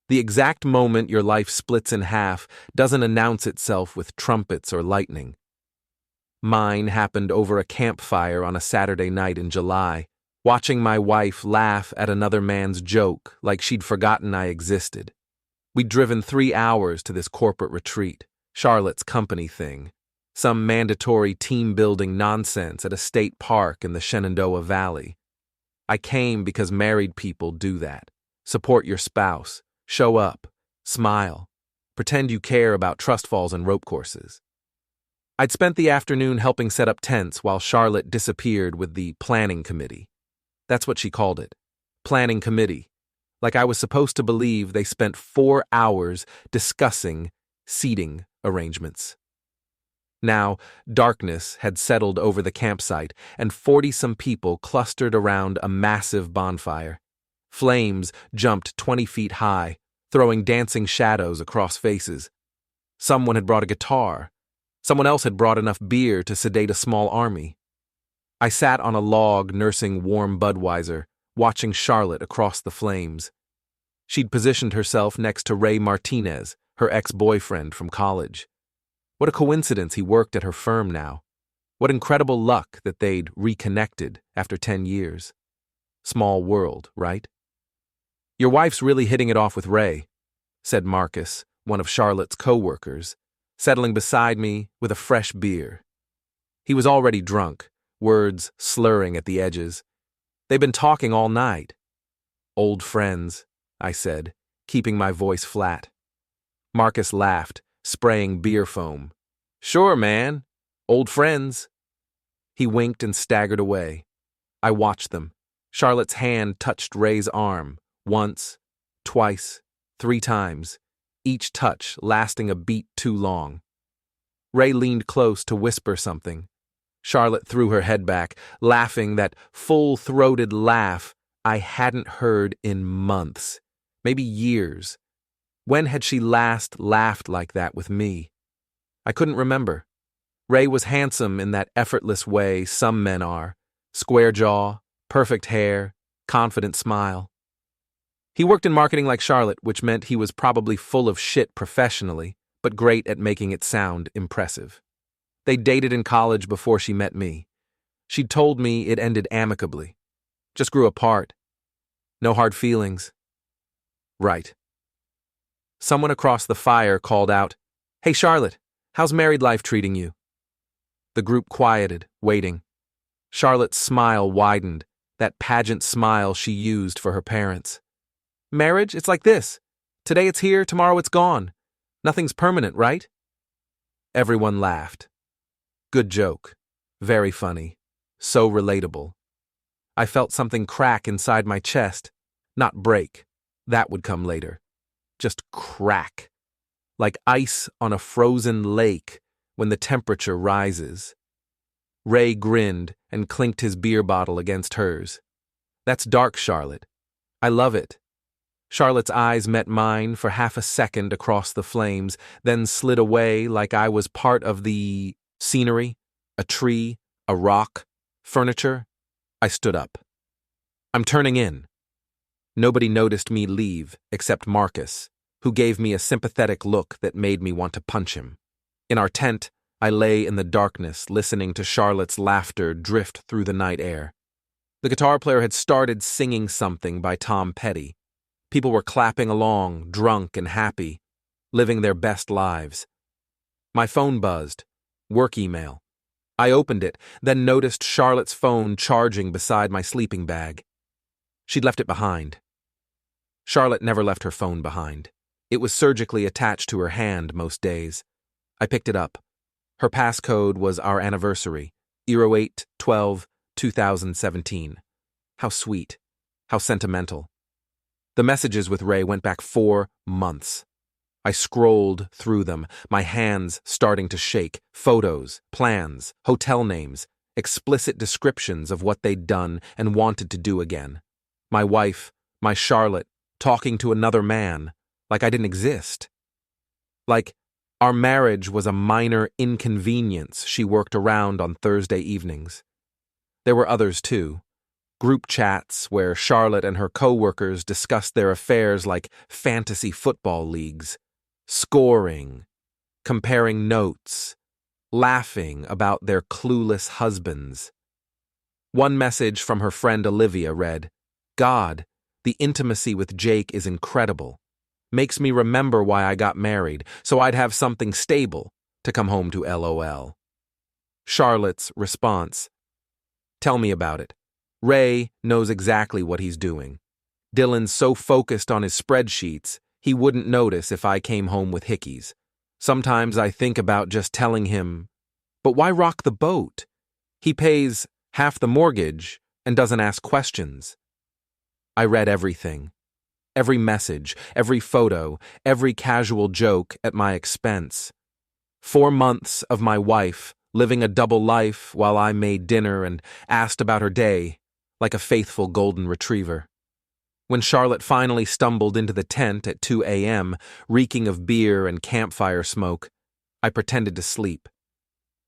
The exact moment your life splits in half doesn't announce itself with trumpets or lightning. Mine happened over a campfire on a Saturday night in July, watching my wife laugh at another man's joke like she'd forgotten I existed. We'd driven 3 hours to this corporate retreat, Charlotte's company thing, some mandatory team-building nonsense at a state park in the Shenandoah Valley. I came because married people do that. Support your spouse, show up, smile, pretend you care about trust falls and rope courses. I'd spent the afternoon helping set up tents while Charlotte disappeared with the planning committee. That's what she called it. Planning committee. Like I was supposed to believe they spent 4 hours discussing seating arrangements. Now, darkness had settled over the campsite, and 40-some people clustered around a massive bonfire. Flames jumped 20 feet high, throwing dancing shadows across faces. Someone had brought a guitar. Someone else had brought enough beer to sedate a small army. I sat on a log nursing warm Budweiser, watching Charlotte across the flames. She'd positioned herself next to Rey Martínez, her ex-boyfriend from college. What a coincidence he worked at her firm now. What incredible luck that they'd reconnected after 10 years. Small world, right? "Your wife's really hitting it off with Rey," said Marcus, one of Charlotte's coworkers, settling beside me with a fresh beer. He was already drunk, words slurring at the edges. "They've been talking all night." "Old friends," I said, keeping my voice flat. Marcus laughed, spraying beer foam. "Sure, man. Old friends." He winked and staggered away. I watched them. Charlotte's hand touched Rey's arm, once, twice, 3 times, each touch lasting a beat too long. Rey leaned close to whisper something. Charlotte threw her head back, laughing that full-throated laugh I hadn't heard in months, maybe years. When had she last laughed like that with me? I couldn't remember. Rey was handsome in that effortless way some men are. Square jaw, perfect hair, confident smile. He worked in marketing like Charlotte, which meant he was probably full of shit professionally, but great at making it sound impressive. They dated in college before she met me. She'd told me it ended amicably. Just grew apart. No hard feelings. Right. Someone across the fire called out, "Hey Charlotte, how's married life treating you?" The group quieted, waiting. Charlotte's smile widened, that pageant smile she used for her parents. "Marriage, it's like this. Today it's here, tomorrow it's gone. Nothing's permanent, right?" Everyone laughed. Good joke. Very funny. So relatable. I felt something crack inside my chest. Not break. That would come later. Just crack. Like ice on a frozen lake when the temperature rises. Rey grinned and clinked his beer bottle against hers. "That's dark, Charlotte. I love it." Charlotte's eyes met mine for half a second across the flames, then slid away like I was part of the scenery, a tree, a rock, furniture. I stood up. "I'm turning in." Nobody noticed me leave except Marcus, who gave me a sympathetic look that made me want to punch him. In our tent, I lay in the darkness, listening to Charlotte's laughter drift through the night air. The guitar player had started singing something by Tom Petty. People were clapping along, drunk and happy, living their best lives. My phone buzzed. Work email. I opened it, then noticed Charlotte's phone charging beside my sleeping bag. She'd left it behind. Charlotte never left her phone behind. It was surgically attached to her hand most days. I picked it up. Her passcode was our anniversary, 08/12/2017. How sweet. How sentimental. The messages with Rey went back 4 months. I scrolled through them, my hands starting to shake. Photos, plans, hotel names, explicit descriptions of what they'd done and wanted to do again. My wife, my Charlotte, talking to another man, like I didn't exist. Like our marriage was a minor inconvenience she worked around on Thursday evenings. There were others too. Group chats where Charlotte and her coworkers discussed their affairs like fantasy football leagues, scoring, comparing notes, laughing about their clueless husbands. One message from her friend Olivia read, "God, the intimacy with Jake is incredible. Makes me remember why I got married, so I'd have something stable to come home to LOL." Charlotte's response, "Tell me about it. Ray knows exactly what he's doing. Dylan's so focused on his spreadsheets, he wouldn't notice if I came home with hickeys. Sometimes I think about just telling him, but why rock the boat? He pays half the mortgage and doesn't ask questions." I read everything. Every message, every photo, every casual joke at my expense. 4 months of my wife living a double life while I made dinner and asked about her day, like a faithful golden retriever. When Charlotte finally stumbled into the tent at 2 a.m., reeking of beer and campfire smoke, I pretended to sleep.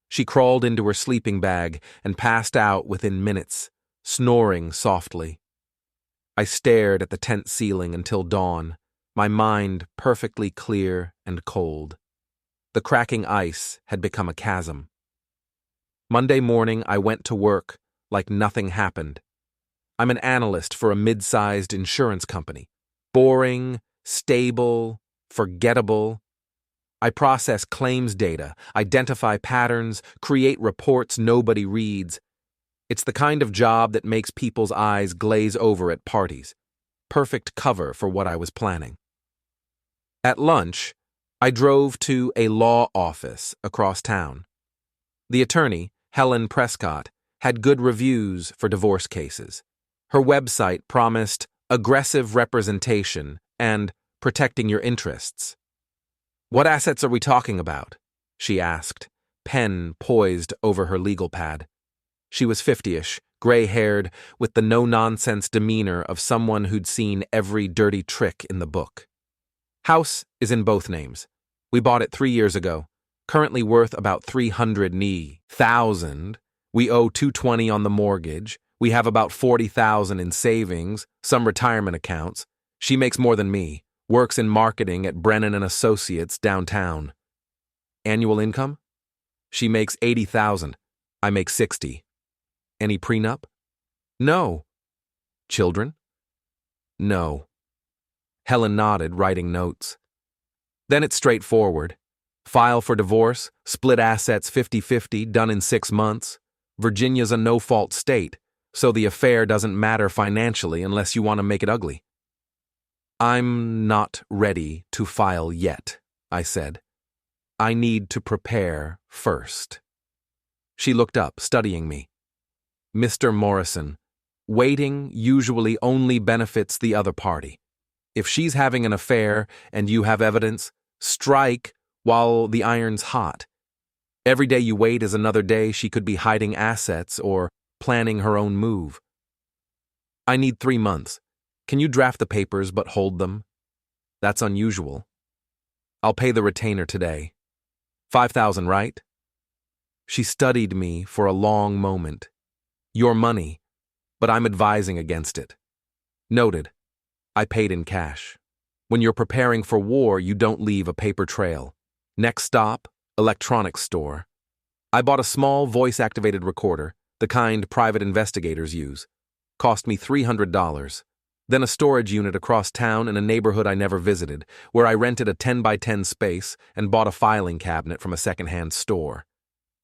She crawled into her sleeping bag and passed out within minutes, snoring softly. I stared at the tent ceiling until dawn, my mind perfectly clear and cold. The cracking ice had become a chasm. Monday morning, I went to work like nothing happened. I'm an analyst for a mid-sized insurance company. Boring, stable, forgettable. I process claims data, identify patterns, create reports nobody reads. It's the kind of job that makes people's eyes glaze over at parties. Perfect cover for what I was planning. At lunch, I drove to a law office across town. The attorney, Helen Prescott, had good reviews for divorce cases. Her website promised aggressive representation and protecting your interests. "What assets are we talking about?" she asked, pen poised over her legal pad. She was 50-ish, gray-haired, with the no-nonsense demeanor of someone who'd seen every dirty trick in the book. "House is in both names. We bought it 3 years ago. Currently worth about $300,000. We owe $220 on the mortgage. We have about $40,000 in savings, some retirement accounts. She makes more than me, works in marketing at Brennan and Associates downtown." "Annual income?" "She makes $80,000. I make $60. Any prenup?" "No." "Children?" "No." Helen nodded, writing notes. "Then it's straightforward. File for divorce, split assets 50-50, done in 6 months. Virginia's a no-fault state, so the affair doesn't matter financially unless you want to make it ugly." "I'm not ready to file yet," I said. "I need to prepare first." She looked up, studying me. "Mr. Morrison, waiting usually only benefits the other party. If she's having an affair and you have evidence, strike while the iron's hot. Every day you wait is another day she could be hiding assets or planning her own move." "I need 3 months. Can you draft the papers but hold them?" "That's unusual." "I'll pay the retainer today. 5,000, right?" She studied me for a long moment. "Your money, but I'm advising against it." "Noted." I paid in cash. When you're preparing for war, you don't leave a paper trail. Next stop, electronics store. I bought a small voice-activated recorder, the kind private investigators use. Cost me $300. Then a storage unit across town in a neighborhood I never visited, where I rented a 10x10 space and bought a filing cabinet from a secondhand store.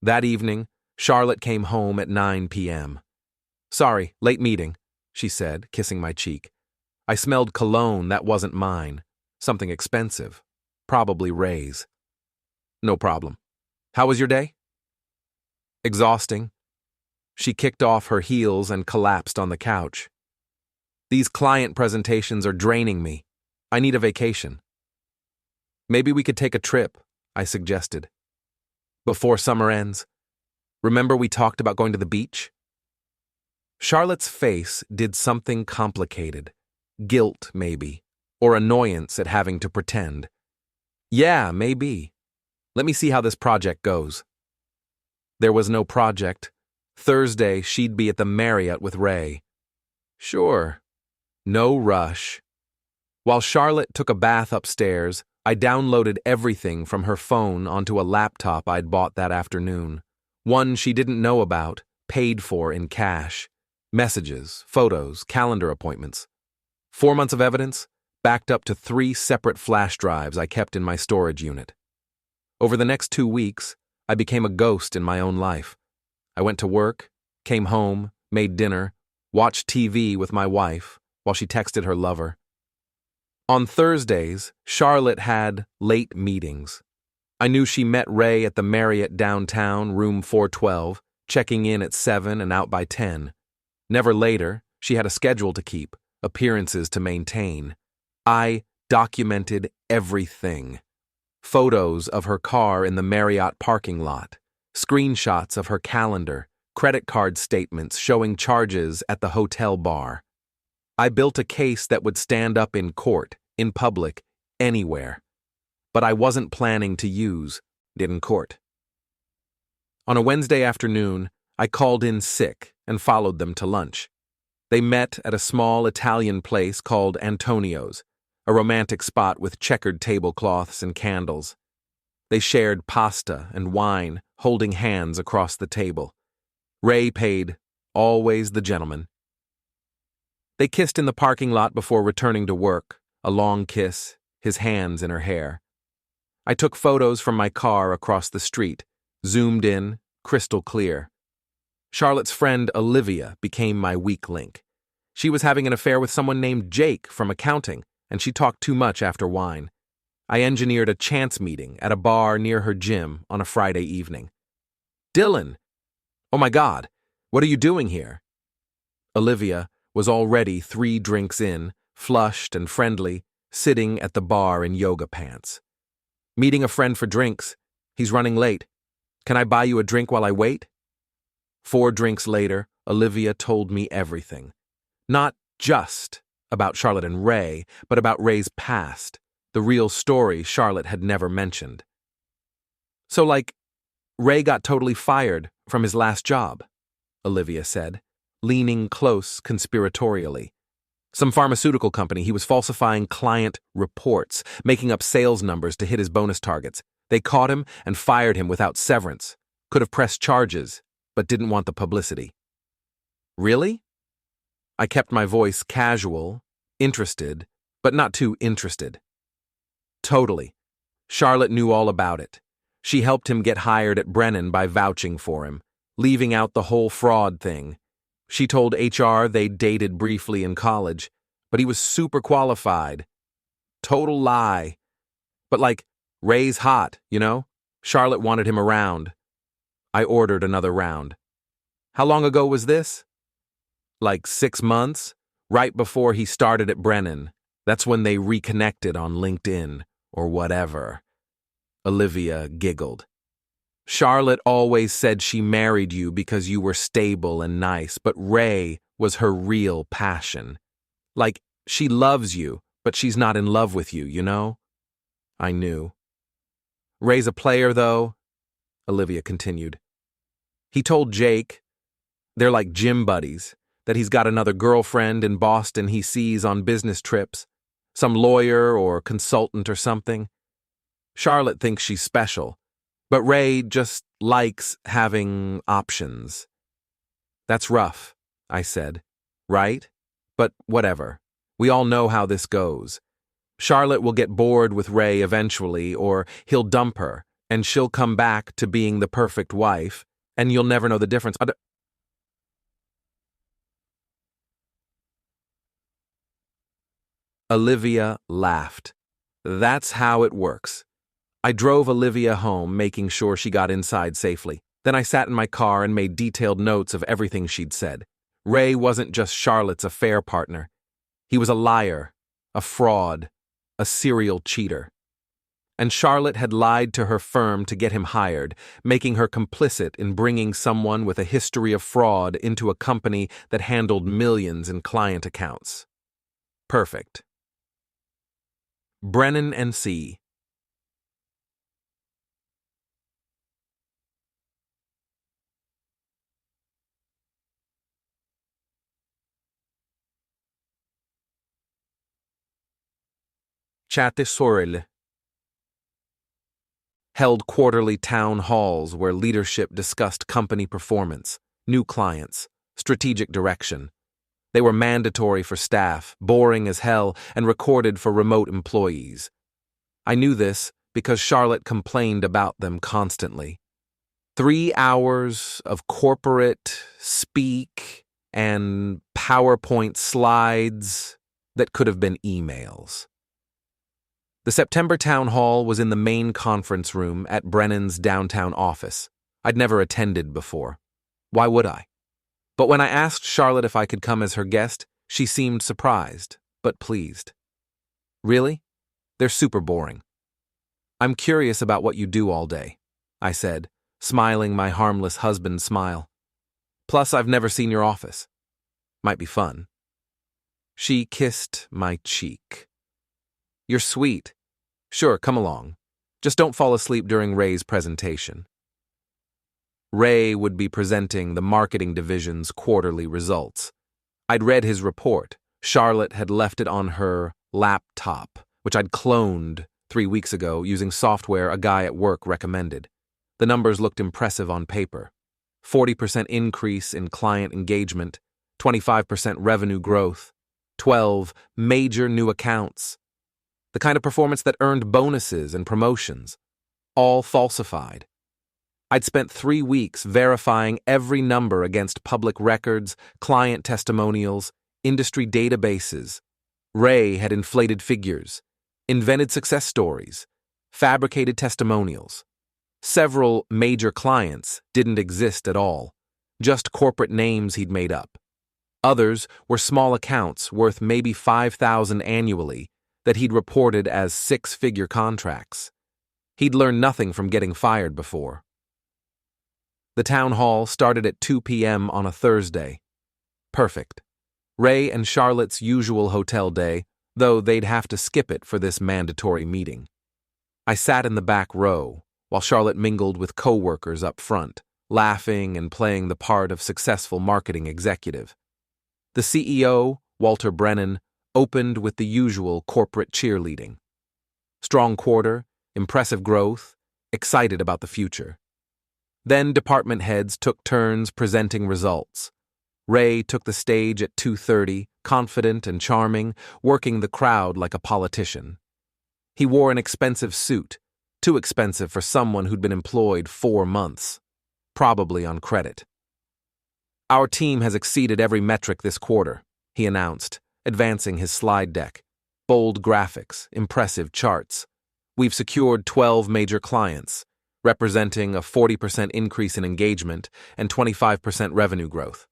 That evening, Charlotte came home at 9 p.m. "Sorry, late meeting," she said, kissing my cheek. I smelled cologne that wasn't mine. Something expensive. Probably Ray's. "No problem. How was your day?" "Exhausting." She kicked off her heels and collapsed on the couch. "These client presentations are draining me. I need a vacation." "Maybe we could take a trip," I suggested. "Before summer ends. Remember we talked about going to the beach?" Charlotte's face did something complicated. Guilt, maybe, or annoyance at having to pretend. "Yeah, maybe. Let me see how this project goes." There was no project. Thursday, she'd be at the Marriott with Ray. Sure. No rush. While Charlotte took a bath upstairs, I downloaded everything from her phone onto a laptop I'd bought that afternoon. One she didn't know about, paid for in cash. Messages, photos, calendar appointments. 4 months of evidence, backed up to 3 separate flash drives I kept in my storage unit. Over the next 2 weeks, I became a ghost in my own life. I went to work, came home, made dinner, watched TV with my wife while she texted her lover. On Thursdays, Charlotte had late meetings. I knew she met Rey at the Marriott downtown, room 412, checking in at 7 and out by 10. Never later, she had a schedule to keep, appearances to maintain. I documented everything. Photos of her car in the Marriott parking lot, screenshots of her calendar, credit card statements showing charges at the hotel bar. I built a case that would stand up in court, in public, anywhere. But I wasn't planning to use it in court. On a Wednesday afternoon, I called in sick and followed them to lunch. They met at a small Italian place called Antonio's, a romantic spot with checkered tablecloths and candles. They shared pasta and wine, holding hands across the table. Rey paid, always the gentleman. They kissed in the parking lot before returning to work, a long kiss, his hands in her hair. I took photos from my car across the street, zoomed in, crystal clear. Charlotte's friend Olivia became my weak link. She was having an affair with someone named Jake from accounting, and she talked too much after wine. I engineered a chance meeting at a bar near her gym on a Friday evening. Dylan! Oh my God, what are you doing here? Olivia was already 3 drinks in, flushed and friendly, sitting at the bar in yoga pants. Meeting a friend for drinks. He's running late. Can I buy you a drink while I wait? 4 drinks later, Olivia told me everything. Not just about Charlotte and Rey, but about Rey's past, the real story Charlotte had never mentioned. So, Rey got totally fired from his last job, Olivia said, leaning close conspiratorially. Some pharmaceutical company, he was falsifying client reports, making up sales numbers to hit his bonus targets. They caught him and fired him without severance. Could have pressed charges, but didn't want the publicity. Really? I kept my voice casual, interested, but not too interested. Totally. Charlotte knew all about it. She helped him get hired at Brennan by vouching for him, leaving out the whole fraud thing. She told HR they'd dated briefly in college, but he was super qualified. Total lie. But Rey's hot, you know? Charlotte wanted him around. I ordered another round. How long ago was this? 6 months, right before he started at Brennan. That's when they reconnected on LinkedIn, or whatever. Olivia giggled. Charlotte always said she married you because you were stable and nice, but Rey was her real passion. She loves you, but she's not in love with you, you know? I knew. Rey's a player, though, Olivia continued. He told Jake, they're like gym buddies, that he's got another girlfriend in Boston he sees on business trips, some lawyer or consultant or something. Charlotte thinks she's special, but Rey just likes having options. That's rough, I said. Right? But whatever. We all know how this goes. Charlotte will get bored with Rey eventually, or he'll dump her, and she'll come back to being the perfect wife, and you'll never know the difference. Olivia laughed. That's how it works. I drove Olivia home, making sure she got inside safely. Then I sat in my car and made detailed notes of everything she'd said. Rey wasn't just Charlotte's affair partner. He was a liar, a fraud, a serial cheater. And Charlotte had lied to her firm to get him hired, making her complicit in bringing someone with a history of fraud into a company that handled millions in client accounts. Perfect. Brennan and C. chate sorel. Held quarterly town halls where leadership discussed company performance, new clients, strategic direction. They were mandatory for staff, boring as hell, and recorded for remote employees. I knew this because Charlotte complained about them constantly. 3 hours of corporate speak and PowerPoint slides that could have been emails. The September town hall was in the main conference room at Brennan's downtown office. I'd never attended before. Why would I? But when I asked Charlotte if I could come as her guest, she seemed surprised, but pleased. Really? They're super boring. I'm curious about what you do all day, I said, smiling my harmless husband smile. Plus, I've never seen your office. Might be fun. She kissed my cheek. You're sweet. Sure, come along. Just don't fall asleep during Rey's presentation. Rey would be presenting the marketing division's quarterly results. I'd read his report. Charlotte had left it on her laptop, which I'd cloned 3 weeks ago using software a guy at work recommended. The numbers looked impressive on paper. 40% increase in client engagement, 25% revenue growth, 12 major new accounts. The kind of performance that earned bonuses and promotions, all falsified. I'd spent 3 weeks verifying every number against public records, client testimonials, industry databases. Rey had inflated figures, invented success stories, fabricated testimonials. Several major clients didn't exist at all, just corporate names he'd made up. Others were small accounts worth maybe $5,000 annually that he'd reported as 6-figure contracts. He'd learned nothing from getting fired before. The town hall started at 2 p.m. on a Thursday. Perfect. Rey and Charlotte's usual hotel day, though they'd have to skip it for this mandatory meeting. I sat in the back row, while Charlotte mingled with coworkers up front, laughing and playing the part of successful marketing executive. The CEO, Walter Brennan, opened with the usual corporate cheerleading. Strong quarter, impressive growth, excited about the future. Then department heads took turns presenting results. Rey took the stage at 2:30, confident and charming, working the crowd like a politician. He wore an expensive suit, too expensive for someone who'd been employed 4 months, probably on credit. Our team has exceeded every metric this quarter, he announced, advancing his slide deck. Bold graphics, impressive charts. We've secured 12 major clients, representing a 40% increase in engagement and 25% revenue growth.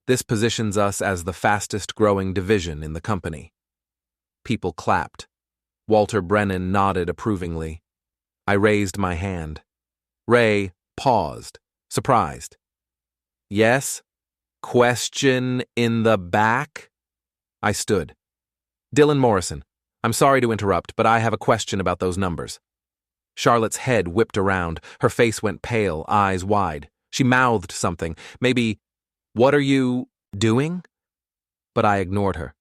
This positions us as the fastest-growing division in the company. People clapped. Walter Brennan nodded approvingly. I raised my hand. Rey paused, surprised. Yes? Question in the back? I stood. Dylan Morrison, I'm sorry to interrupt, but I have a question about those numbers. Charlotte's head whipped around. Her face went pale, eyes wide. She mouthed something. Maybe, "What are you doing?" But I ignored her.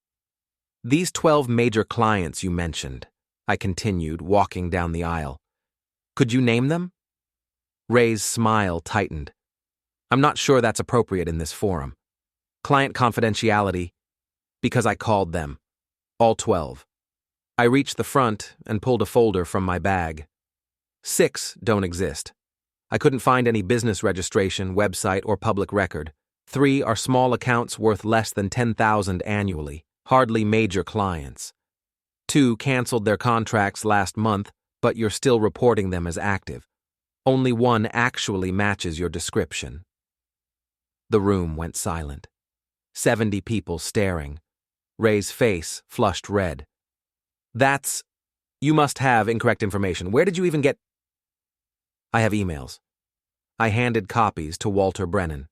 These 12 major clients you mentioned, I continued, walking down the aisle. Could you name them? Rey's smile tightened. I'm not sure that's appropriate in this forum. Client confidentiality, because I called them. All 12. I reached the front and pulled a folder from my bag. 6 don't exist. I couldn't find any business registration, website, or public record. 3 are small accounts worth less than $10,000 annually, hardly major clients. 2 canceled their contracts last month, but you're still reporting them as active. Only 1 actually matches your description. The room went silent. 70 people staring. Rey's face flushed red. You must have incorrect information. Where did you even get? I have emails. I handed copies to Walter Brennan.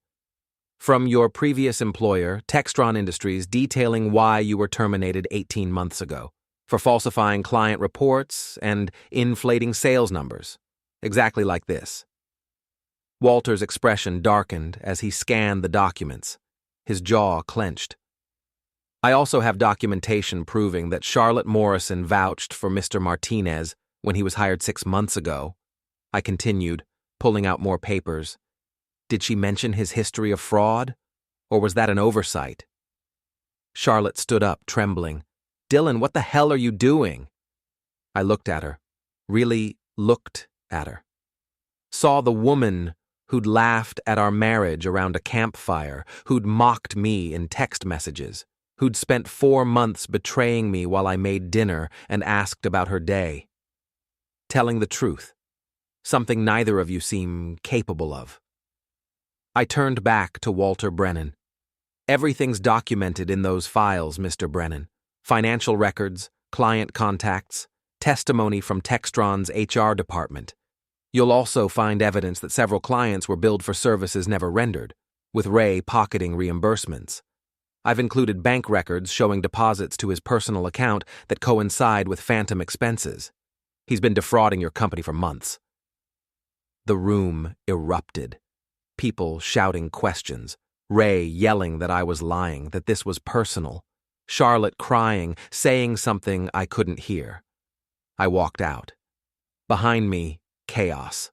From your previous employer, Textron Industries, detailing why you were terminated 18 months ago, for falsifying client reports and inflating sales numbers. Exactly like this. Walter's expression darkened as he scanned the documents. His jaw clenched. I also have documentation proving that Charlotte Morrison vouched for Mr. Martinez when he was hired 6 months ago. I continued, pulling out more papers. Did she mention his history of fraud? Or was that an oversight? Charlotte stood up, trembling. Dylan, what the hell are you doing? I looked at her. Really looked at her. Saw the woman who'd laughed at our marriage around a campfire, who'd mocked me in text messages, who'd spent 4 months betraying me while I made dinner and asked about her day. Telling the truth. Something neither of you seem capable of. I turned back to Walter Brennan. Everything's documented in those files, Mr. Brennan. Financial records, client contacts, testimony from Textron's HR department. You'll also find evidence that several clients were billed for services never rendered, with Rey pocketing reimbursements. I've included bank records showing deposits to his personal account that coincide with phantom expenses. He's been defrauding your company for months. The room erupted. People shouting questions. Rey yelling that I was lying, that this was personal. Charlotte crying, saying something I couldn't hear. I walked out. Behind me, chaos.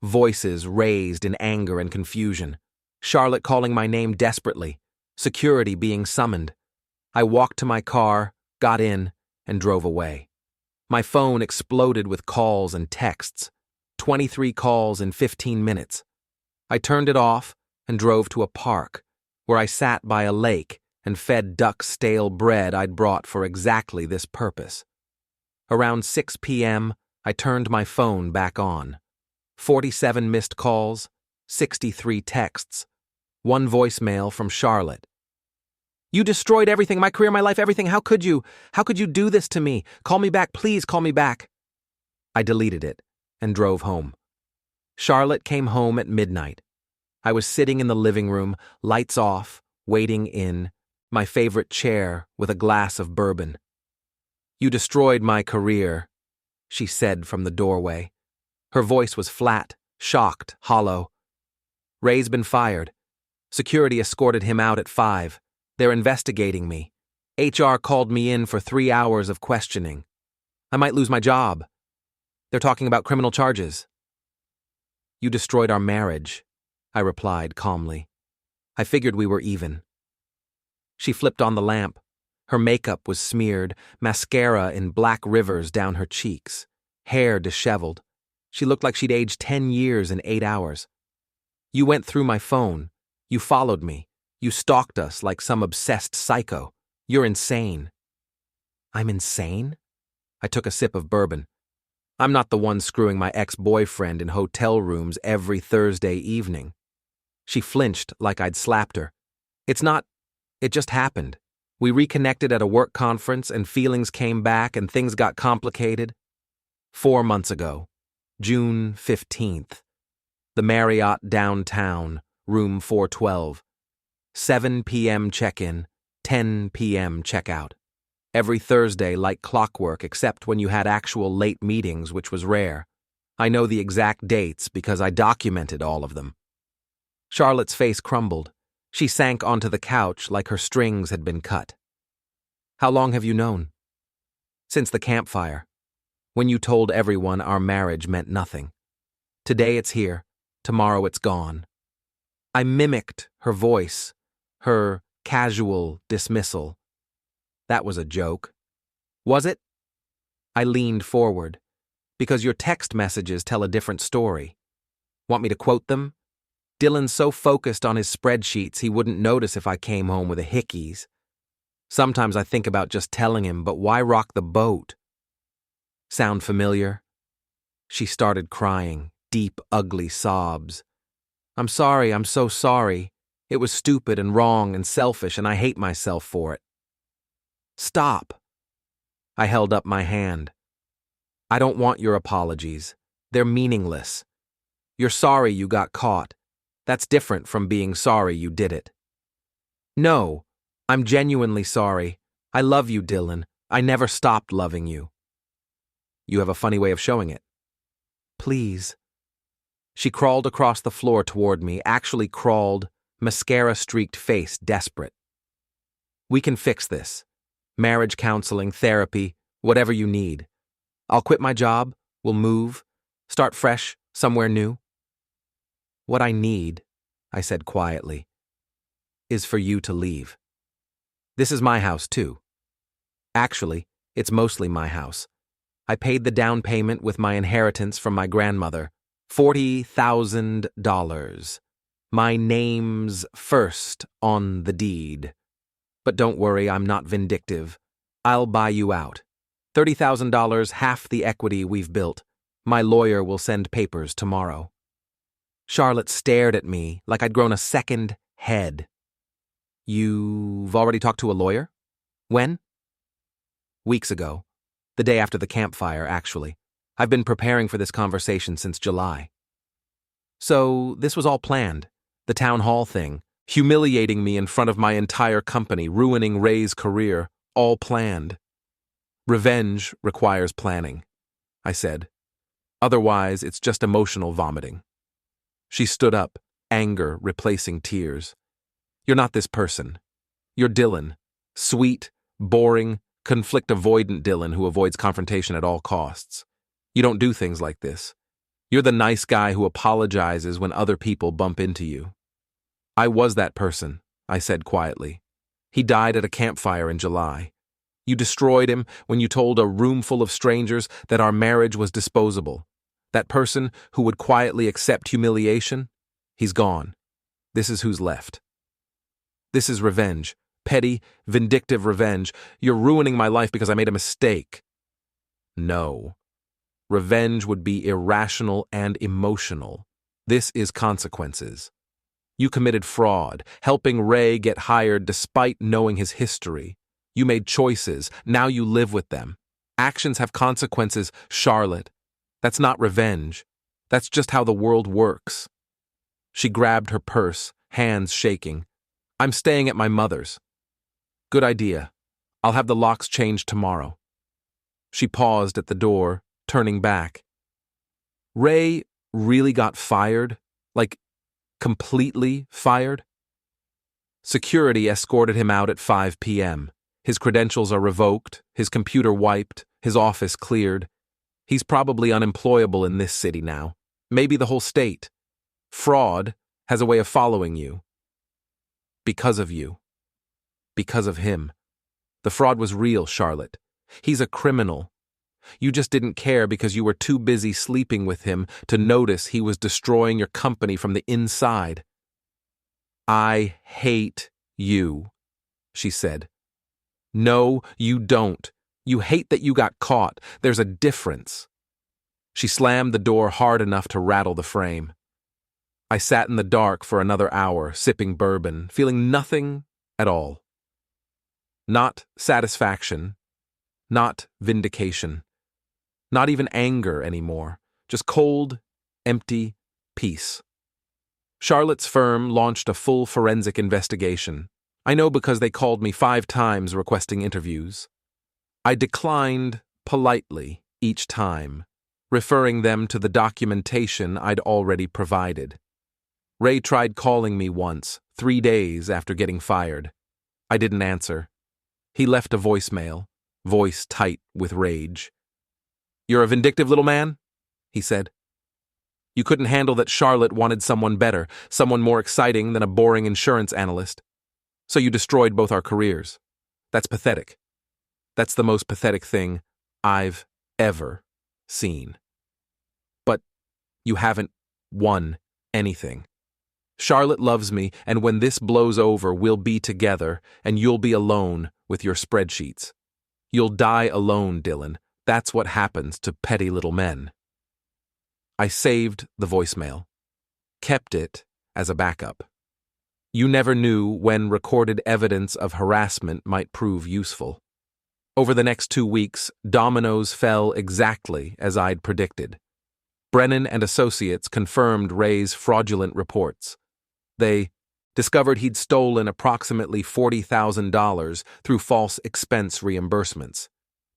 Voices raised in anger and confusion. Charlotte calling my name desperately. Security being summoned. I walked to my car, got in, and drove away. My phone exploded with calls and texts. 23 calls in 15 minutes. I turned it off and drove to a park, where I sat by a lake and fed ducks stale bread I'd brought for exactly this purpose. Around 6 p.m., I turned my phone back on. 47 missed calls, 63 texts, 1 voicemail from Charlotte. You destroyed everything, my career, my life, everything. How could you? How could you do this to me? Call me back, please call me back. I deleted it and drove home. Charlotte came home at midnight. I was sitting in the living room, lights off, waiting in, my favorite chair with a glass of bourbon. You destroyed my career, she said from the doorway. Her voice was flat, shocked, hollow. Rey's been fired. Security escorted him out at 5. They're investigating me. HR called me in for 3 hours of questioning. I might lose my job. They're talking about criminal charges. You destroyed our marriage, I replied calmly. I figured we were even. She flipped on the lamp. Her makeup was smeared, mascara in black rivers down her cheeks, hair disheveled. She looked like she'd aged 10 years in 8 hours. You went through my phone. You followed me. You stalked us like some obsessed psycho. You're insane. I'm insane? I took a sip of bourbon. I'm not the one screwing my ex-boyfriend in hotel rooms every Thursday evening. She flinched like I'd slapped her. It just happened. We reconnected at a work conference and feelings came back and things got complicated. 4 months ago, June 15th. The Marriott downtown, room 412. 7 p.m. check-in, 10 p.m. check-out. Every Thursday like clockwork except when you had actual late meetings, which was rare. I know the exact dates because I documented all of them. Charlotte's face crumbled. She sank onto the couch like her strings had been cut. How long have you known? Since the campfire, when you told everyone our marriage meant nothing. Today it's here, tomorrow it's gone. I mimicked her voice, her casual dismissal. That was a joke. Was it? I leaned forward. Because your text messages tell a different story. Want me to quote them? Dylan's so focused on his spreadsheets he wouldn't notice if I came home with a hickeys. Sometimes I think about just telling him, but why rock the boat? Sound familiar? She started crying, deep, ugly sobs. I'm sorry, I'm so sorry. It was stupid and wrong and selfish, and I hate myself for it. Stop. I held up my hand. I don't want your apologies. They're meaningless. You're sorry you got caught. That's different from being sorry you did it. No, I'm genuinely sorry. I love you, Dylan. I never stopped loving you. You have a funny way of showing it. Please. She crawled across the floor toward me, actually crawled, mascara-streaked face desperate. We can fix this. Marriage counseling, therapy, whatever you need. I'll quit my job, we'll move, start fresh, somewhere new. What I need, I said quietly, is for you to leave. This is my house, too. Actually, it's mostly my house. I paid the down payment with my inheritance from my grandmother, $40,000. My name's first on the deed. But don't worry, I'm not vindictive. I'll buy you out. $30,000, half the equity we've built. My lawyer will send papers tomorrow. Charlotte stared at me like I'd grown a second head. You've already talked to a lawyer? When? Weeks ago. The day after the campfire, actually. I've been preparing for this conversation since July. So, this was all planned. The town hall thing, humiliating me in front of my entire company, ruining Rey's career, all planned. Revenge requires planning, I said. Otherwise, it's just emotional vomiting. She stood up, anger replacing tears. You're not this person. You're Dylan. Sweet, boring, conflict-avoidant Dylan who avoids confrontation at all costs. You don't do things like this. You're the nice guy who apologizes when other people bump into you. I was that person, I said quietly. He died at a campfire in July. You destroyed him when you told a room full of strangers that our marriage was disposable. That person who would quietly accept humiliation, he's gone. This is who's left. This is revenge. Petty, vindictive revenge. You're ruining my life because I made a mistake. No. Revenge would be irrational and emotional. This is consequences. You committed fraud, helping Rey get hired despite knowing his history. You made choices, now you live with them. Actions have consequences, Charlotte. That's not revenge. That's just how the world works. She grabbed her purse, hands shaking. I'm staying at my mother's. Good idea. I'll have the locks changed tomorrow. She paused at the door, turning back. Rey really got fired? Like, completely fired? Security escorted him out at 5 p.m. His credentials are revoked, his computer wiped, his office cleared. He's probably unemployable in this city now. Maybe the whole state. Fraud has a way of following you. Because of you. Because of him. The fraud was real, Charlotte. He's a criminal. You just didn't care because you were too busy sleeping with him to notice he was destroying your company from the inside. I hate you, she said. No, you don't. You hate that you got caught. There's a difference. She slammed the door hard enough to rattle the frame. I sat in the dark for another hour, sipping bourbon, feeling nothing at all. Not satisfaction, not vindication, not even anger anymore, just cold, empty peace. Charlotte's firm launched a full forensic investigation. I know because they called me 5 times requesting interviews. I declined politely each time, referring them to the documentation I'd already provided. Rey tried calling me once, 3 days after getting fired. I didn't answer. He left a voicemail, voice tight with rage. You're a vindictive little man, he said. You couldn't handle that Charlotte wanted someone better, someone more exciting than a boring insurance analyst. So you destroyed both our careers. That's pathetic. That's the most pathetic thing I've ever seen. But you haven't won anything. Charlotte loves me, and when this blows over, we'll be together, and you'll be alone with your spreadsheets. You'll die alone, Dylan. That's what happens to petty little men. I saved the voicemail, kept it as a backup. You never knew when recorded evidence of harassment might prove useful. Over the next 2 weeks, dominoes fell exactly as I'd predicted. Brennan and Associates confirmed Rey's fraudulent reports. They discovered he'd stolen approximately $40,000 through false expense reimbursements.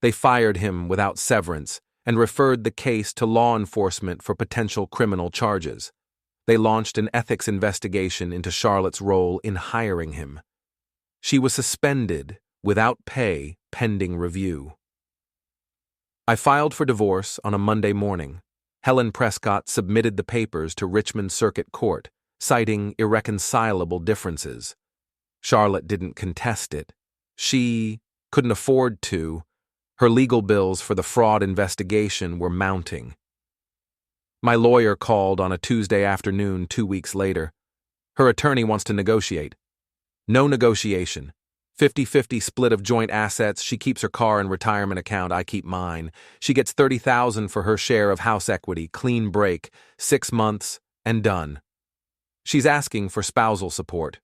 They fired him without severance and referred the case to law enforcement for potential criminal charges. They launched an ethics investigation into Charlotte's role in hiring him. She was suspended without pay pending review. I filed for divorce on a Monday morning. Helen Prescott submitted the papers to Richmond Circuit Court, citing irreconcilable differences. Charlotte didn't contest it. She couldn't afford to. Her legal bills for the fraud investigation were mounting. My lawyer called on a Tuesday afternoon 2 weeks later. Her attorney wants to negotiate. No negotiation. 50-50 split of joint assets. She keeps her car and retirement account. I keep mine. She gets $30,000 for her share of house equity. Clean break. 6 months and done. She's asking for spousal support.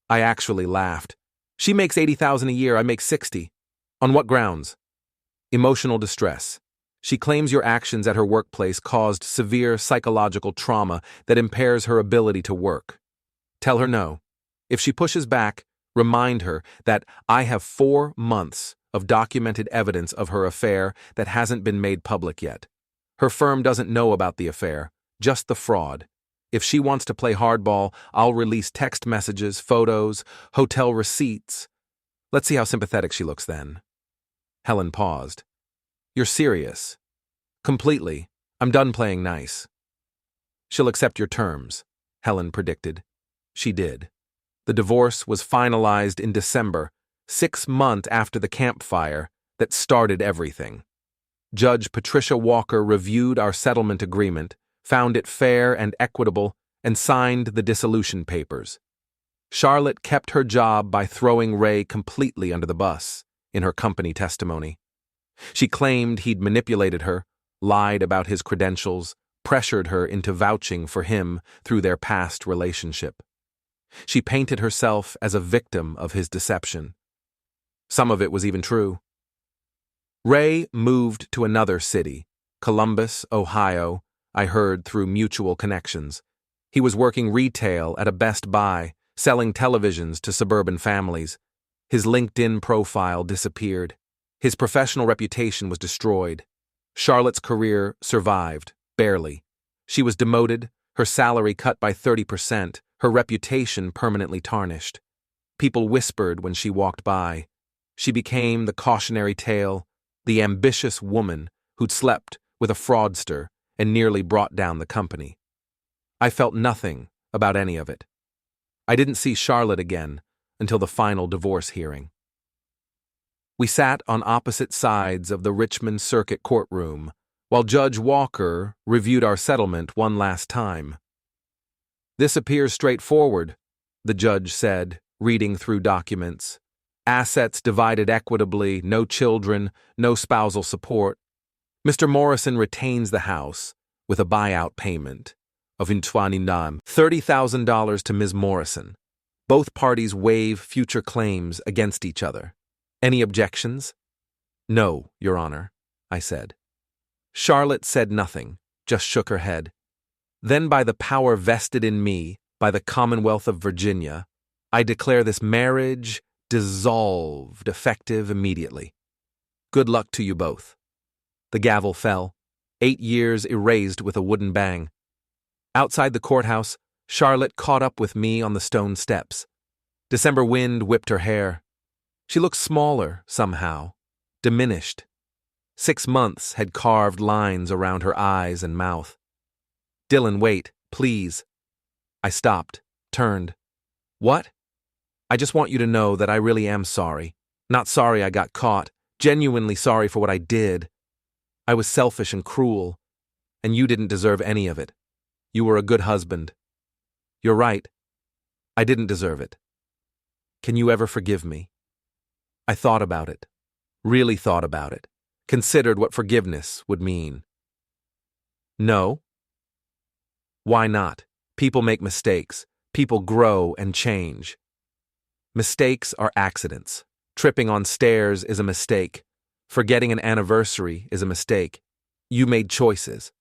I actually laughed. She makes $80,000 a year. I make $60,000. On what grounds? Emotional distress. She claims your actions at her workplace caused severe psychological trauma that impairs her ability to work. Tell her no. If she pushes back, remind her that I have 4 months of documented evidence of her affair that hasn't been made public yet. Her firm doesn't know about the affair, just the fraud. If she wants to play hardball, I'll release text messages, photos, hotel receipts. Let's see how sympathetic she looks then. Helen paused. You're serious? Completely. I'm done playing nice. She'll accept your terms, Helen predicted. She did. The divorce was finalized in December, 6 months after the campfire that started everything. Judge Patricia Walker reviewed our settlement agreement, found it fair and equitable, and signed the dissolution papers. Charlotte kept her job by throwing Rey completely under the bus in her company testimony. She claimed he'd manipulated her, lied about his credentials, pressured her into vouching for him through their past relationship. She painted herself as a victim of his deception. Some of it was even true. Rey moved to another city, Columbus, Ohio, I heard through mutual connections. He was working retail at a Best Buy, selling televisions to suburban families. His LinkedIn profile disappeared. His professional reputation was destroyed. Charlotte's career survived, barely. She was demoted, her salary cut by 30%, her reputation permanently tarnished. People whispered when she walked by. She became the cautionary tale, the ambitious woman who'd slept with a fraudster and nearly brought down the company. I felt nothing about any of it. I didn't see Charlotte again until the final divorce hearing. We sat on opposite sides of the Richmond Circuit courtroom while Judge Walker reviewed our settlement one last time. This appears straightforward, the judge said, reading through documents. Assets divided equitably, no children, no spousal support. Mr. Morrison retains the house with a buyout payment of $30,000 to Ms. Morrison. Both parties waive future claims against each other. Any objections? No, Your Honor, I said. Charlotte said nothing, just shook her head. Then by the power vested in me by the Commonwealth of Virginia, I declare this marriage dissolved, effective immediately. Good luck to you both. The gavel fell. 8 years erased with a wooden bang. Outside the courthouse, Charlotte caught up with me on the stone steps. December wind whipped her hair. She looked smaller, somehow, diminished. 6 months had carved lines around her eyes and mouth. Dylan, wait, please. I stopped, turned. What? I just want you to know that I really am sorry. Not sorry I got caught, genuinely sorry for what I did. I was selfish and cruel, and you didn't deserve any of it. You were a good husband. You're right. I didn't deserve it. Can you ever forgive me? I thought about it, really thought about it, considered what forgiveness would mean. No. Why not? People make mistakes. People grow and change. Mistakes are accidents. Tripping on stairs is a mistake. Forgetting an anniversary is a mistake. You made choices.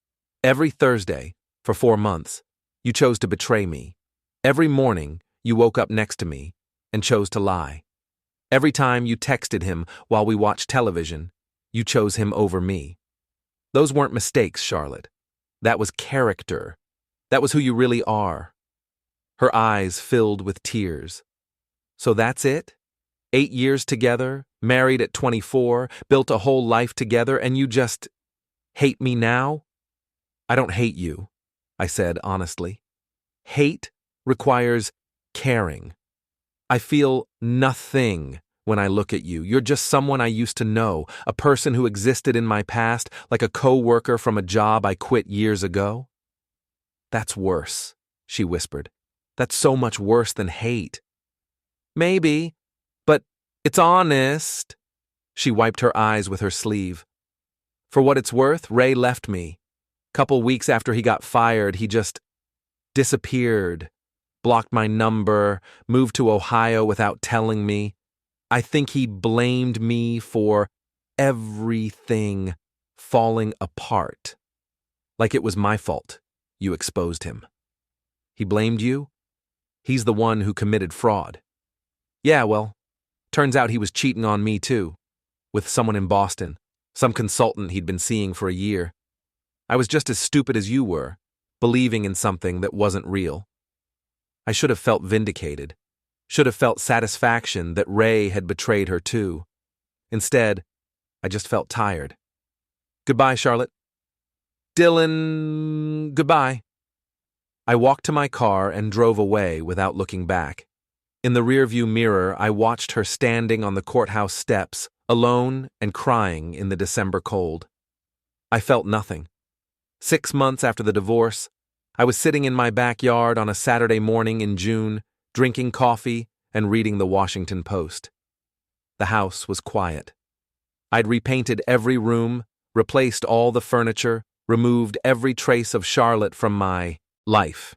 Every Thursday, for 4 months, you chose to betray me. Every morning, you woke up next to me and chose to lie. Every time you texted him while we watched television, you chose him over me. Those weren't mistakes, Charlotte. That was character. That was who you really are. Her eyes filled with tears. So that's it? 8 years together, married at 24, built a whole life together, and you just hate me now? I don't hate you, I said honestly. Hate requires caring. I feel nothing when I look at you. You're just someone I used to know, a person who existed in my past, like a coworker from a job I quit years ago. That's worse, she whispered. That's so much worse than hate. Maybe, but it's honest. She wiped her eyes with her sleeve. For what it's worth, Rey left me. Couple weeks after he got fired, he just disappeared, blocked my number, moved to Ohio without telling me. I think he blamed me for everything falling apart. Like it was my fault you exposed him. He blamed you? He's the one who committed fraud. Yeah, well, turns out he was cheating on me too, with someone in Boston, some consultant he'd been seeing for a year. I was just as stupid as you were, believing in something that wasn't real. I should have felt vindicated, should have felt satisfaction that Rey had betrayed her too. Instead, I just felt tired. Goodbye, Charlotte. Dylan, goodbye. I walked to my car and drove away without looking back. In the rearview mirror, I watched her standing on the courthouse steps, alone and crying in the December cold. I felt nothing. 6 months after the divorce, I was sitting in my backyard on a Saturday morning in June, drinking coffee and reading the Washington Post. The house was quiet. I'd repainted every room, replaced all the furniture, removed every trace of Charlotte from my life.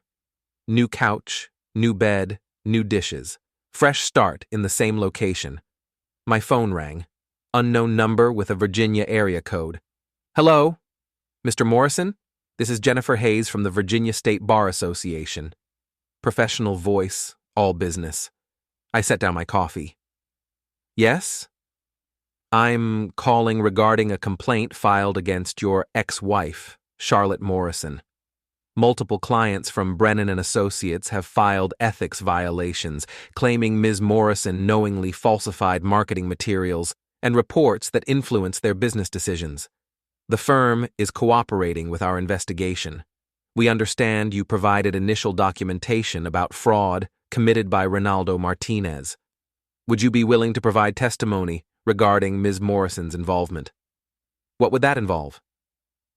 New couch, new bed, new dishes. Fresh start in the same location. My phone rang. Unknown number with a Virginia area code. Hello? Mr. Morrison? This is Jennifer Hayes from the Virginia State Bar Association. Professional voice, all business. I set down my coffee. Yes? I'm calling regarding a complaint filed against your ex-wife, Charlotte Morrison. Multiple clients from Brennan and Associates have filed ethics violations, claiming Ms. Morrison knowingly falsified marketing materials and reports that influenced their business decisions. The firm is cooperating with our investigation. We understand you provided initial documentation about fraud committed by Rey Martínez. Would you be willing to provide testimony regarding Ms. Morrison's involvement? What would that involve?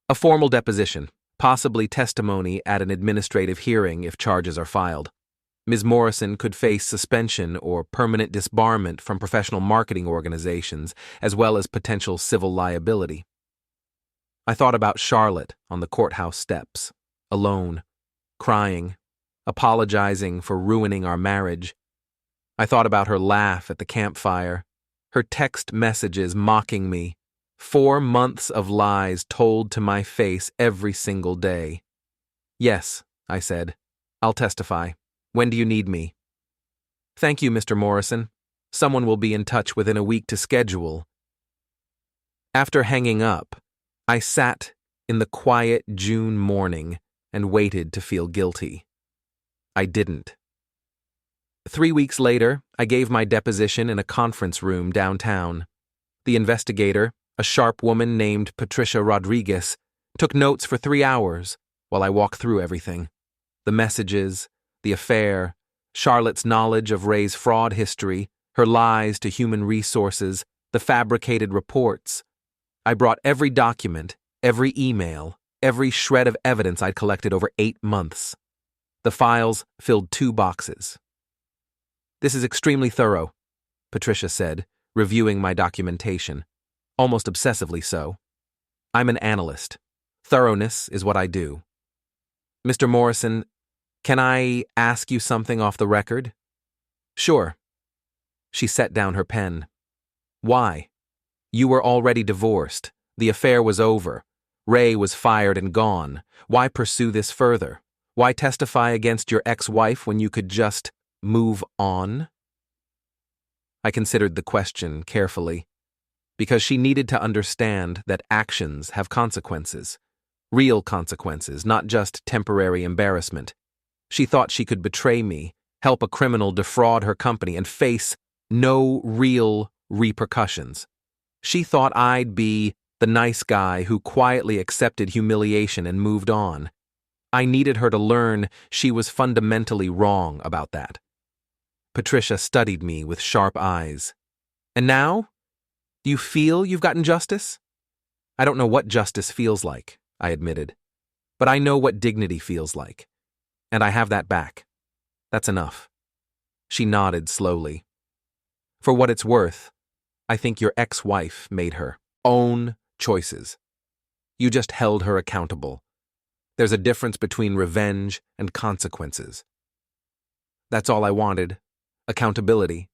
A formal deposition, possibly testimony at an administrative hearing if charges are filed. Ms. Morrison could face suspension or permanent disbarment from professional marketing organizations, as well as potential civil liability. I thought about Charlotte on the courthouse steps, alone, crying, apologizing for ruining our marriage. I thought about her laugh at the campfire, her text messages mocking me, 4 months of lies told to my face every single day. Yes, I said, I'll testify. When do you need me? Thank you, Mr. Morrison. Someone will be in touch within a week to schedule. After hanging up, I sat in the quiet June morning and waited to feel guilty. I didn't. 3 weeks later, I gave my deposition in a conference room downtown. The investigator, a sharp woman named Patricia Rodriguez, took notes for 3 hours while I walked through everything. The messages, the affair, Charlotte's knowledge of Rey's fraud history, her lies to human resources, the fabricated reports. I brought every document, every email, every shred of evidence I'd collected over 8 months. The files filled 2 boxes. This is extremely thorough, Patricia said, reviewing my documentation, almost obsessively so. I'm an analyst. Thoroughness is what I do. Mr. Morrison, can I ask you something off the record? Sure. She set down her pen. Why? You were already divorced. The affair was over. Rey was fired and gone. Why pursue this further? Why testify against your ex-wife when you could just move on? I considered the question carefully, because she needed to understand that actions have consequences. Real consequences, not just temporary embarrassment. She thought she could betray me, help a criminal defraud her company, and face No real repercussions. She thought I'd be the nice guy who quietly accepted humiliation and moved on. I needed her to learn she was fundamentally wrong about that. Patricia studied me with sharp eyes. And now? Do you feel you've gotten justice? I don't know what justice feels like, I admitted. But I know what dignity feels like. And I have that back. That's enough. She nodded slowly. For what it's worth, I think your ex-wife made her own choices. You just held her accountable. There's a difference between revenge and consequences. That's all I wanted. Accountability.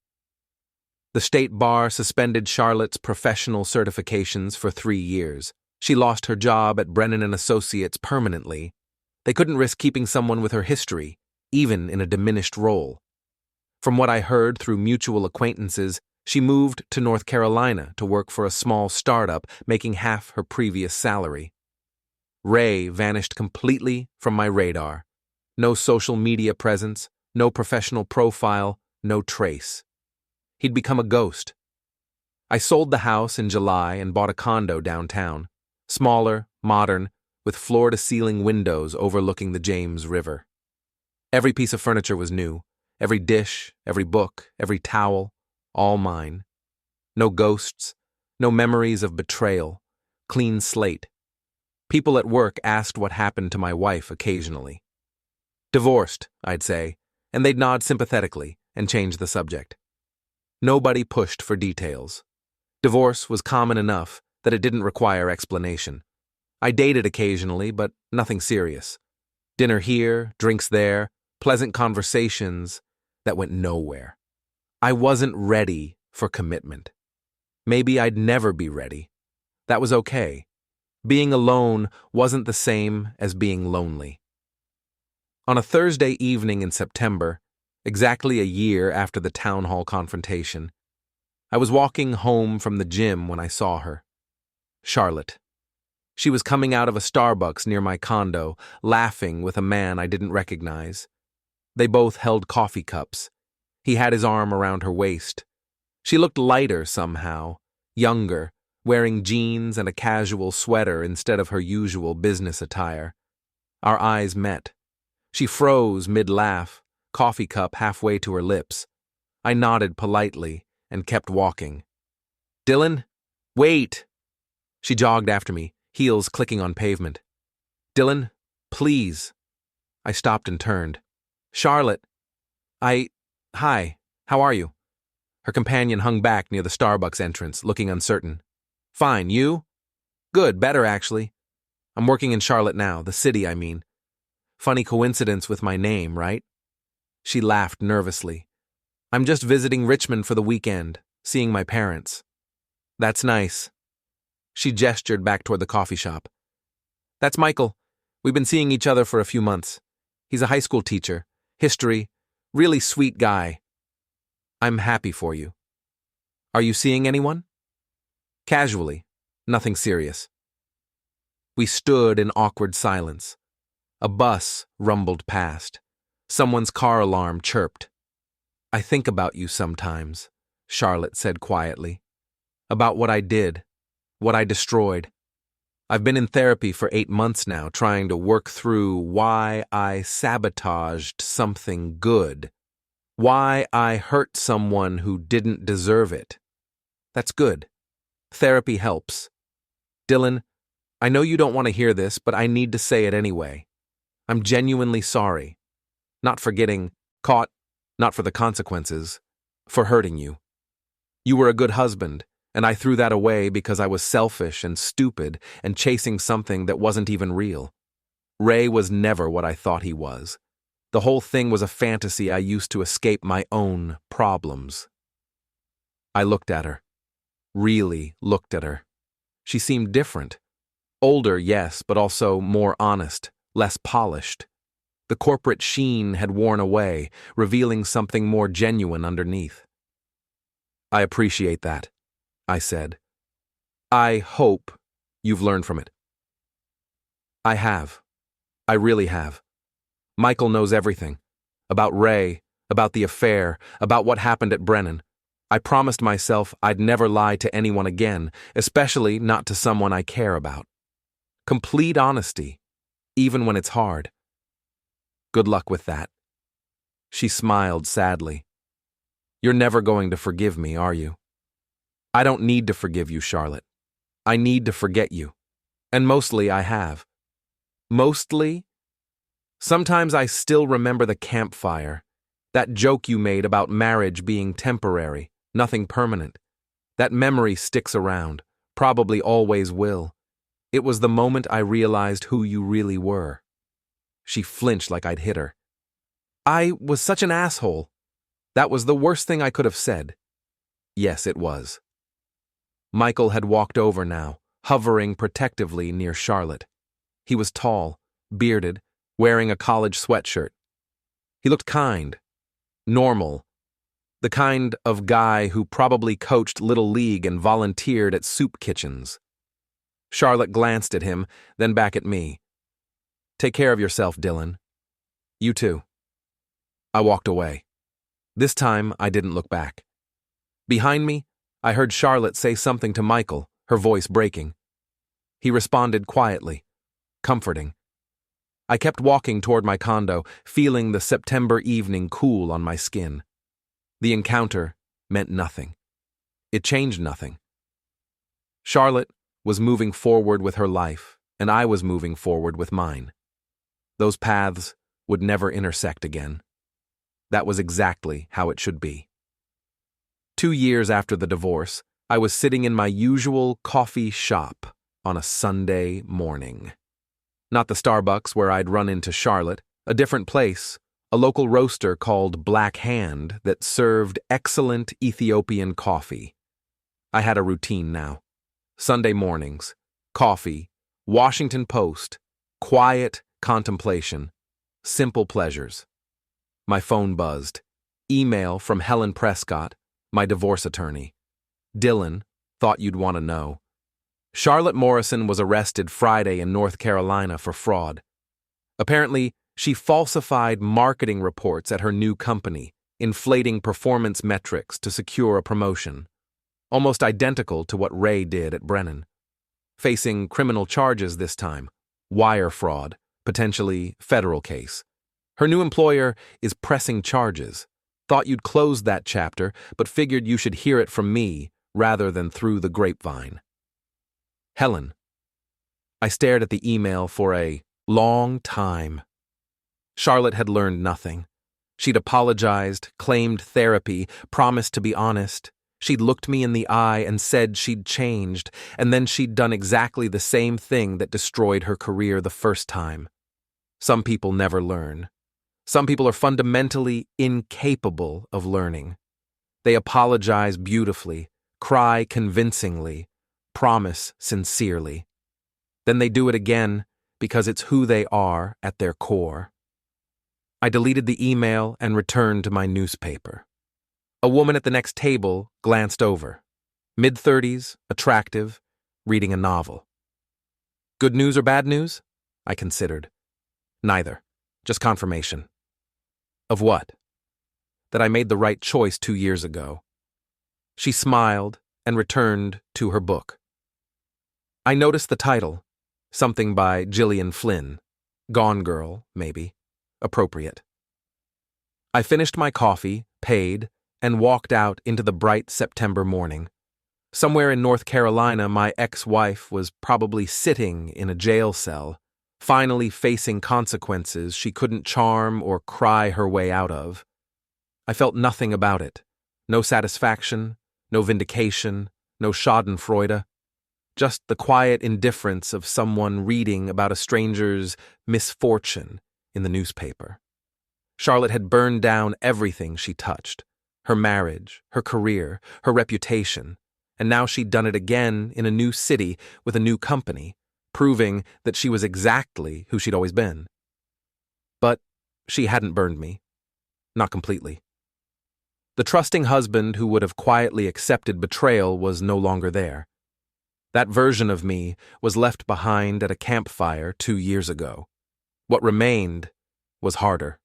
The state bar suspended Charlotte's professional certifications for 3 years. She lost her job at Brennan & Associates permanently. They couldn't risk keeping someone with her history, even in a diminished role. From what I heard through mutual acquaintances, she moved to North Carolina to work for a small startup, making half her previous salary. Rey vanished completely from my radar. No social media presence, no professional profile, no trace. He'd become a ghost. I sold the house in July and bought a condo downtown. Smaller, modern, with floor-to-ceiling windows overlooking the James River. Every piece of furniture was new. Every dish, every book, every towel, all mine. No ghosts, no memories of betrayal, clean slate. People at work asked what happened to my wife occasionally. Divorced, I'd say, and they'd nod sympathetically and change the subject. Nobody pushed for details. Divorce was common enough that it didn't require explanation. I dated occasionally, but nothing serious. Dinner here, drinks there, pleasant conversations that went nowhere. I wasn't ready for commitment. Maybe I'd never be ready. That was okay. Being alone wasn't the same as being lonely. On a Thursday evening in September, exactly a year after the town hall confrontation, I was walking home from the gym when I saw her. Charlotte. She was coming out of a Starbucks near my condo, laughing with a man I didn't recognize. They both held coffee cups. He had his arm around her waist. She looked lighter somehow, younger, wearing jeans and a casual sweater instead of her usual business attire. Our eyes met. She froze mid-laugh, coffee cup halfway to her lips. I nodded politely and kept walking. "Dylan? Wait!" She jogged after me, heels clicking on pavement. "Dylan, please." I stopped and turned. "Charlotte, Hi, how are you?" Her companion hung back near the Starbucks entrance, looking uncertain. "Fine, you?" "Good, better actually. I'm working in Charlotte now, the city, I mean. Funny coincidence with my name, right?" She laughed nervously. "I'm just visiting Richmond for the weekend, seeing my parents." "That's nice." She gestured back toward the coffee shop. "That's Michael. We've been seeing each other for a few months. He's a high school teacher, history, really sweet guy. I'm happy for you. Are you seeing anyone?" "Casually, nothing serious." We stood in awkward silence. A bus rumbled past. Someone's car alarm chirped. "I think about you sometimes," Charlotte said quietly. "About what I did, what I destroyed. I've been in therapy for 8 months now, trying to work through why I sabotaged something good. Why I hurt someone who didn't deserve it. That's good. Therapy helps. Dylan, I know you don't want to hear this, but I need to say it anyway. I'm genuinely sorry. Not for getting caught, not for the consequences, for hurting you. You were a good husband, and I threw that away because I was selfish and stupid and chasing something that wasn't even real. Rey was never what I thought he was. The whole thing was a fantasy I used to escape my own problems." I looked at her. Really looked at her. She seemed different. Older, yes, but also more honest, less polished. The corporate sheen had worn away, revealing something more genuine underneath. "I appreciate that," I said. "I hope you've learned from it." "I have. I really have. Michael knows everything. About Rey, about the affair, about what happened at Brennan. I promised myself I'd never lie to anyone again, especially not to someone I care about. Complete honesty, even when it's hard. Good luck with that. She smiled sadly. You're never going to forgive me, are you? I don't need to forgive you, Charlotte. I need to forget you. And mostly I have. Mostly? Sometimes I still remember the campfire, that joke you made about marriage being temporary, nothing permanent. That memory sticks around, probably always will. It was the moment I realized who you really were. She flinched like I'd hit her. I was such an asshole. That was the worst thing I could have said. Yes, it was. Michael had walked over now, hovering protectively near Charlotte. He was tall, bearded, wearing a college sweatshirt. He looked kind, normal, the kind of guy who probably coached Little League and volunteered at soup kitchens. Charlotte glanced at him, then back at me. Take care of yourself, Dylan. You too. I walked away. This time, I didn't look back. Behind me, I heard Charlotte say something to Michael, her voice breaking. He responded quietly, comforting. I kept walking toward my condo, feeling the September evening cool on my skin. The encounter meant nothing. It changed nothing. Charlotte was moving forward with her life, and I was moving forward with mine. Those paths would never intersect again. That was exactly how it should be. 2 years after the divorce, I was sitting in my usual coffee shop on a Sunday morning. Not the Starbucks where I'd run into Charlotte, a different place, a local roaster called Black Hand that served excellent Ethiopian coffee. I had a routine now. Sunday mornings, coffee, Washington Post, quiet contemplation, simple pleasures. My phone buzzed. Email from Helen Prescott, my divorce attorney. Dylan, thought you'd want to know. Charlotte Morrison was arrested Friday in North Carolina for fraud. Apparently, she falsified marketing reports at her new company, inflating performance metrics to secure a promotion. Almost identical to what Rey did at Brennan. Facing criminal charges this time, wire fraud, potentially federal case. Her new employer is pressing charges. Thought you'd closed that chapter, but figured you should hear it from me rather than through the grapevine. Helen. I stared at the email for a long time. Charlotte had learned nothing. She'd apologized, claimed therapy, promised to be honest. She'd looked me in the eye and said she'd changed, and then she'd done exactly the same thing that destroyed her career the first time. Some people never learn. Some people are fundamentally incapable of learning. They apologize beautifully, cry convincingly, promise sincerely. Then they do it again because it's who they are at their core. I deleted the email and returned to my newspaper. A woman at the next table glanced over. Mid-30s, attractive, reading a novel. Good news or bad news? I considered. Neither. Just confirmation. Of what? That I made the right choice 2 years ago. She smiled and returned to her book. I noticed the title, something by Gillian Flynn. Gone Girl, maybe. Appropriate. I finished my coffee, paid, and walked out into the bright September morning. Somewhere in North Carolina, my ex-wife was probably sitting in a jail cell, finally facing consequences she couldn't charm or cry her way out of. I felt nothing about it. No satisfaction, no vindication, no schadenfreude. Just the quiet indifference of someone reading about a stranger's misfortune in the newspaper. Charlotte had burned down everything she touched. Her marriage, her career, her reputation, and now she'd done it again in a new city with a new company, proving that she was exactly who she'd always been. But she hadn't burned me. Not completely. The trusting husband who would have quietly accepted betrayal was no longer there. That version of me was left behind at a campfire 2 years ago. What remained was harder,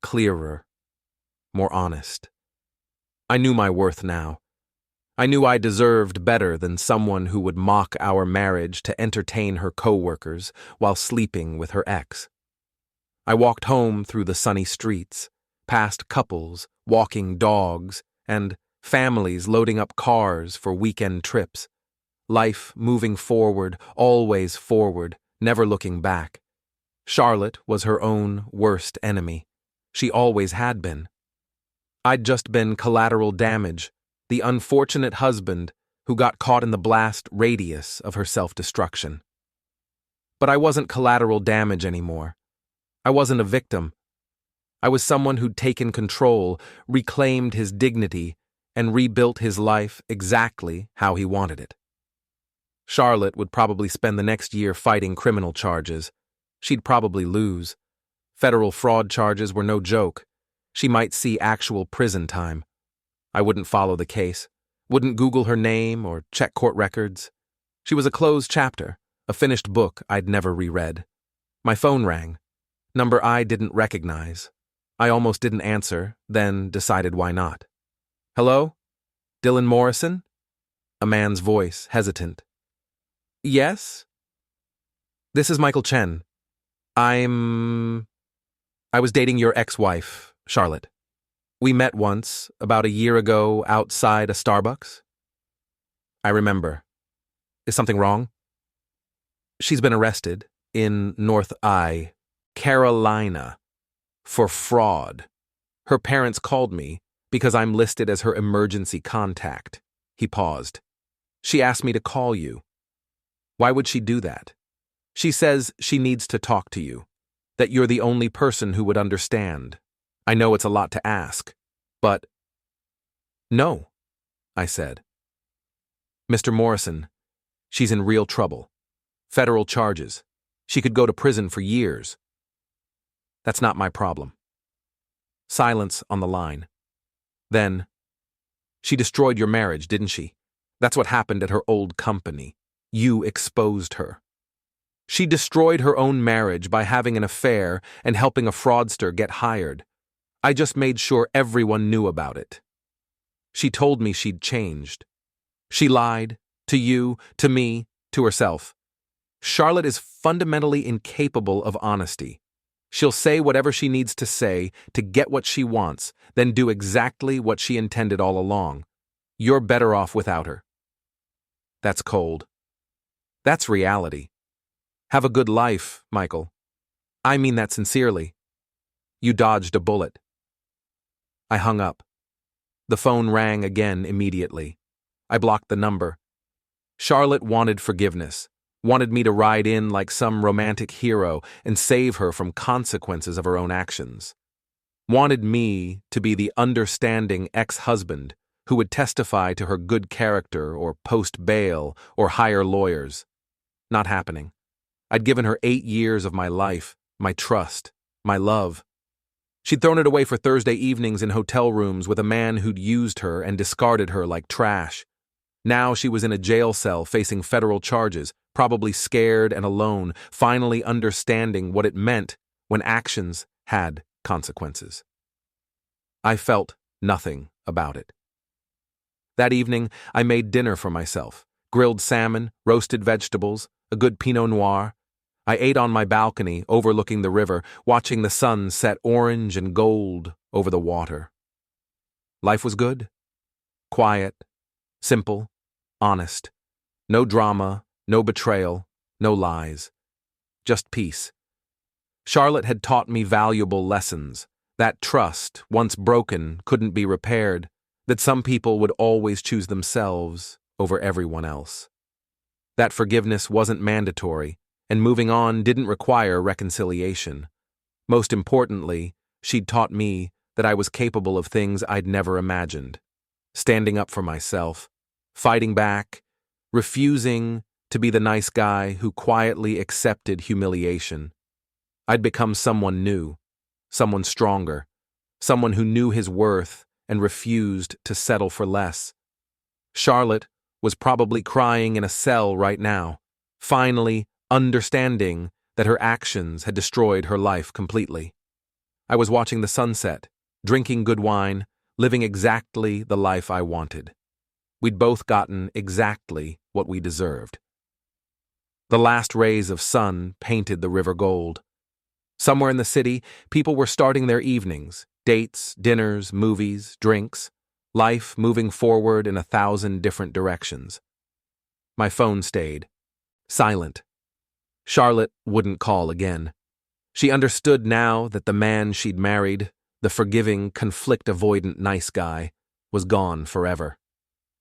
clearer, more honest. I knew my worth now. I knew I deserved better than someone who would mock our marriage to entertain her coworkers while sleeping with her ex. I walked home through the sunny streets, past couples, walking dogs, and families loading up cars for weekend trips. Life moving forward, always forward, never looking back. Charlotte was her own worst enemy. She always had been. I'd just been collateral damage, the unfortunate husband who got caught in the blast radius of her self-destruction. But I wasn't collateral damage anymore. I wasn't a victim. I was someone who'd taken control, reclaimed his dignity, and rebuilt his life exactly how he wanted it. Charlotte would probably spend the next year fighting criminal charges. She'd probably lose. Federal fraud charges were no joke. She might see actual prison time. I wouldn't follow the case, wouldn't Google her name or check court records. She was a closed chapter, a finished book I'd never reread. My phone rang. Number I didn't recognize. I almost didn't answer, then decided why not. Hello? Dylan Morrison? A man's voice, hesitant. Yes? This is Michael Chen. I was dating your ex-wife, Charlotte. We met once, about a year ago, outside a Starbucks. I remember. Is something wrong? She's been arrested in North Carolina, for fraud. Her parents called me because I'm listed as her emergency contact. He paused. She asked me to call you. Why would she do that? She says she needs to talk to you, that you're the only person who would understand. I know it's a lot to ask, but... No, I said. Mr. Morrison, she's in real trouble. Federal charges. She could go to prison for years. That's not my problem. Silence on the line. Then, she destroyed your marriage, didn't she? That's what happened at her old company. You exposed her. She destroyed her own marriage by having an affair and helping a fraudster get hired. I just made sure everyone knew about it. She told me she'd changed. She lied, to you, to me, to herself. Charlotte is fundamentally incapable of honesty. She'll say whatever she needs to say to get what she wants, then do exactly what she intended all along. You're better off without her. That's cold. That's reality. Have a good life, Michael. I mean that sincerely. You dodged a bullet. I hung up. The phone rang again immediately. I blocked the number. Charlotte wanted forgiveness, wanted me to ride in like some romantic hero and save her from consequences of her own actions. Wanted me to be the understanding ex-husband who would testify to her good character or post bail or hire lawyers. Not happening. I'd given her 8 years of my life, my trust, my love. She'd thrown it away for Thursday evenings in hotel rooms with a man who'd used her and discarded her like trash. Now she was in a jail cell facing federal charges, probably scared and alone, finally understanding what it meant when actions had consequences. I felt nothing about it. That evening, I made dinner for myself. Grilled salmon, roasted vegetables, a good Pinot Noir. I ate on my balcony, overlooking the river, watching the sun set orange and gold over the water. Life was good. Quiet. Simple. Honest. No drama, no betrayal, no lies. Just peace. Charlotte had taught me valuable lessons. That trust, once broken, couldn't be repaired. That some people would always choose themselves over everyone else. That forgiveness wasn't mandatory, and moving on didn't require reconciliation. Most importantly, she'd taught me that I was capable of things I'd never imagined. Standing up for myself, fighting back, refusing to be the nice guy who quietly accepted humiliation. I'd become someone new, someone stronger, someone who knew his worth and refused to settle for less. Charlotte was probably crying in a cell right now, finally understanding that her actions had destroyed her life completely. I was watching the sunset, drinking good wine, living exactly the life I wanted. We'd both gotten exactly what we deserved. The last rays of sun painted the river gold. Somewhere in the city, people were starting their evenings, dates, dinners, movies, drinks, life moving forward in 1,000 different directions. My phone stayed. Silent. Charlotte wouldn't call again. She understood now that the man she'd married, the forgiving, conflict-avoidant nice guy, was gone forever.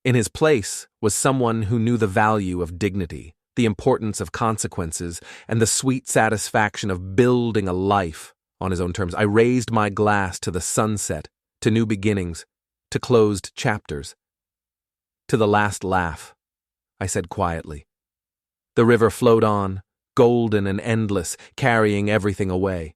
In his place was someone who knew the value of dignity, the importance of consequences, and the sweet satisfaction of building a life on his own terms. I raised my glass to the sunset, to new beginnings, to closed chapters. To the last laugh, I said quietly. The river flowed on, golden and endless, carrying everything away.